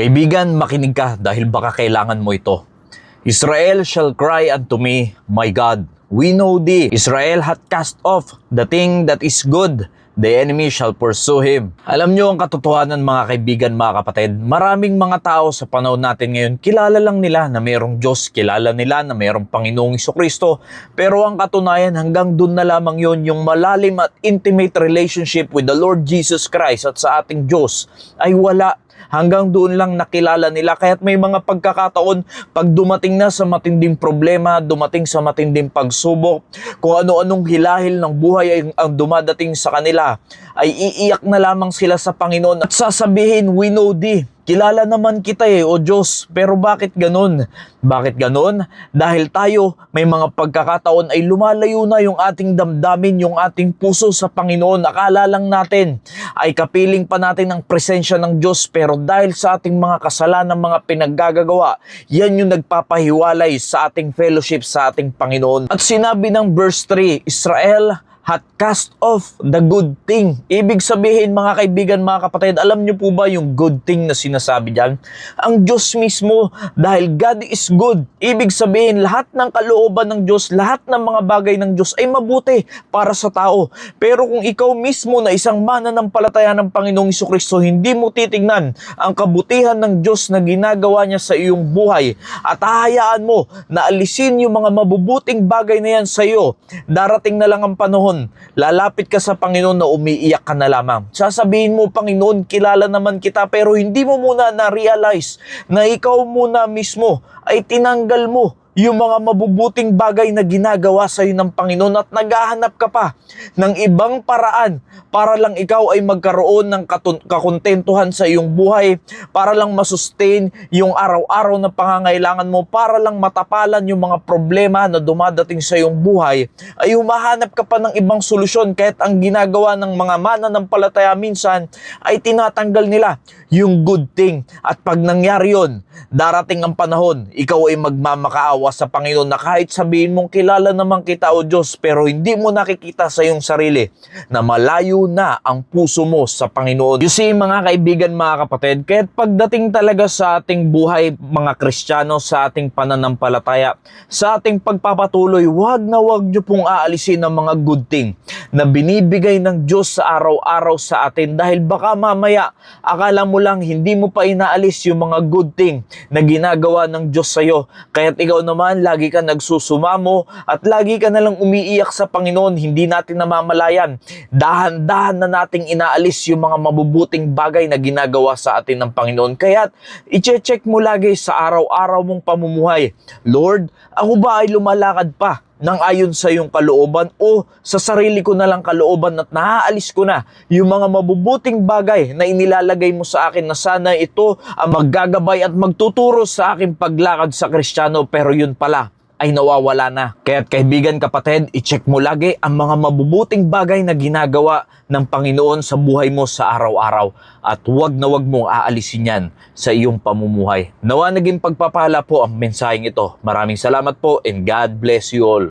Kaibigan, makinig ka dahil baka kailangan mo ito. Israel shall cry unto me, my God. We know thee. Israel hath cast off the thing that is good. The enemy shall pursue him. Alam nyo ang katotohanan mga kaibigan, mga kapatid. Maraming mga tao sa panahon natin ngayon, kilala lang nila na mayroong Diyos, kilala nila na mayroong Panginoong Jesucristo. Pero ang katunayan hanggang dun na lamang yon, yung malalim at intimate relationship with the Lord Jesus Christ at sa ating Diyos ay wala. Hanggang doon lang nakilala nila, kaya't may mga pagkakataon pag dumating na sa matinding problema, dumating sa matinding pagsubok, kung ano-anong hilahil ng buhay ang dumadating sa kanila, ay iiyak na lamang sila sa Panginoon at sasabihin, we know thee. Kilala naman kita o Diyos, pero bakit ganun? Bakit ganun? Dahil tayo may mga pagkakataon ay lumalayo na yung ating damdamin, yung ating puso sa Panginoon. Akala lang natin ay kapiling pa natin ang presensya ng Diyos, pero dahil sa ating mga kasalanan, mga pinaggagawa, yan yung nagpapahiwalay sa ating fellowship sa ating Panginoon. At sinabi ng verse 3, Israel hath cast off the good thing. Ibig sabihin mga kaibigan, mga kapatid, alam nyo po ba yung good thing na sinasabi dyan? Ang Diyos mismo, dahil God is good. Ibig sabihin, lahat ng kalooban ng Diyos, lahat ng mga bagay ng Diyos ay mabuti para sa tao. Pero kung ikaw mismo na isang mananampalataya ng Panginoong Jesucristo, hindi mo titignan ang kabutihan ng Diyos na ginagawa niya sa iyong buhay at hahayaan mo na alisin yung mga mabubuting bagay na yan sa iyo, darating na lang ang panahon, lalapit ka sa Panginoon na umiiyak ka na lamang. Sasabihin mo, Panginoon, kilala naman kita, pero hindi mo muna na-realize na ikaw muna mismo ay tinanggal mo yung mga mabubuting bagay na ginagawa sa iyo ng Panginoon at naghahanap ka pa ng ibang paraan para lang ikaw ay magkaroon ng kakontentuhan sa iyong buhay, para lang masustain yung araw-araw na pangangailangan mo, para lang matapalan yung mga problema na dumadating sa iyong buhay, ay humahanap ka pa ng ibang solusyon, kahit ang ginagawa ng mga mananampalataya minsan ay tinatanggal nila yung good thing. At pag nangyari yun, darating ang panahon, ikaw ay magmamakaawa sa Panginoon na kahit sabihin mong kilala naman kita o Diyos, pero hindi mo nakikita sa iyong sarili na malayo na ang puso mo sa Panginoon. You see mga kaibigan, mga kapatid, kahit pagdating talaga sa ating buhay mga Kristiyano, sa ating pananampalataya, sa ating pagpapatuloy, wag na wag nyo pong aalisin ang mga good thing na binibigay ng Diyos sa araw-araw sa atin, dahil baka mamaya akala mo lang hindi mo pa inaalis yung mga good thing na ginagawa ng Diyos sa iyo, kaya't ikaw naman lagi ka nagsusumamo at lagi ka nalang umiiyak sa Panginoon. Hindi natin namamalayan, dahan-dahan na nating inaalis yung mga mabubuting bagay na ginagawa sa atin ng Panginoon. Kaya't i-check mo lagi sa araw-araw mong pamumuhay, Lord, ako ba ay lumalakad pa nang ayon sa iyong kalooban, o sa sarili ko na lang kalooban at naaalis ko na yung mga mabubuting bagay na inilalagay mo sa akin na sana ito ang maggagabay at magtuturo sa aking paglakad sa Kristiyano, pero yun pala ay nawawala na. Kaya't kaibigan, kapatid, i-check mo lagi ang mga mabubuting bagay na ginagawa ng Panginoon sa buhay mo sa araw-araw, at huwag na huwag mong aalisin yan sa iyong pamumuhay. Nawa naging pagpapala po ang mensaheng ito. Maraming salamat po and God bless you all.